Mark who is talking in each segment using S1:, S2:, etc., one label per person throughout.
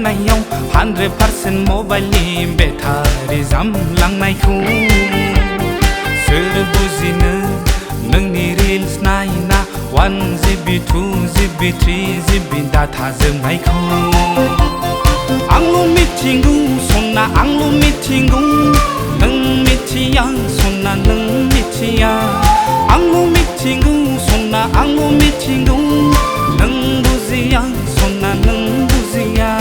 S1: नायनायाव 100% मबाइलनि बेटारि जामलांनायखौ सोर बुजिनो नोंनि रिल्स नायना 1 GB 2 GB 3 GB डाटा जोबनायखौ आंल' मिथिगौ सना आंल' मिथिगौ नों मिथिया सना नों मिथिया आंल' मिथिगौ सना आंल' मिथिगौ नों बुजिया सना नों बुजिया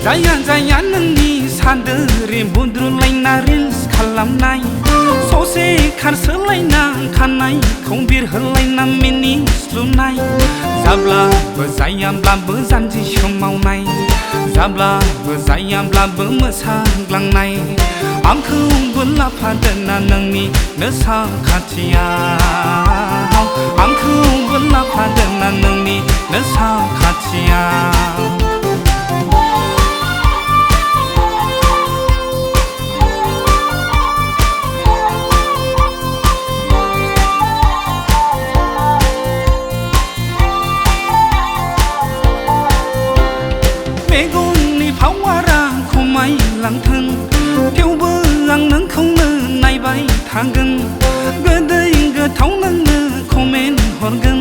S1: जाया जाया नोंनि सादोरि बुद्रुलायना रिल्स खालामनाय ससे खारसोलायना खानायखौ बिरहोलायना मिनि स्लुनाय जाब्लाबो जायाब्लाबो जानजि सोमावनाय जाब्लाबो जायाब्लाबो मोसाग्लांनाय आंखौबो लाफादोंना नोंनि नोसा खाथियाव आंखौबो लाफादोंना नोंनि नोसा खाथियाव मेगननि पावारा खमायलांथों थेवबो आं नोंखौनो नायबाय थागोन गोदै गोथाव नोंनो कमेन्ट हरगोन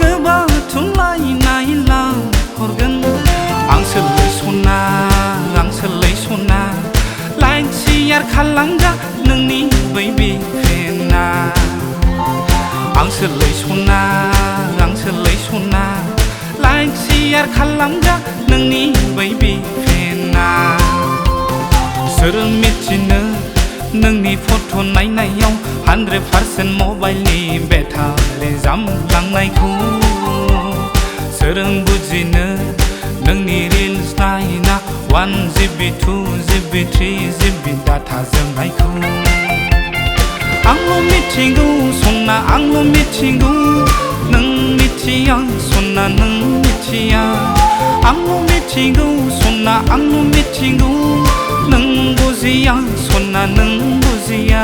S1: गोबाथुमलायनाय हरगोन आं सोलै सना लाइक शेयार खालामगा नोंनि बेबि फेना आं सोलै सना लाइक शेयार खालामगा नोंनि बेबि फेना सोर मिथिनो नोंनि फट' नायनायाव 100% मबाइलनि बेटारि जामलांनायखौ सोर बुजिनो नोंनि रिल्स नायना 1 GB 2 GB 3 GB डाटा जोबनायखौ आंल' मिथिगौ सना आंल' मिथिगौ नों मिथिया सना नों मिथिया आंल' मिथिगौ सना आंल' मिथिगौ नों बुजिया सना नों बुजिया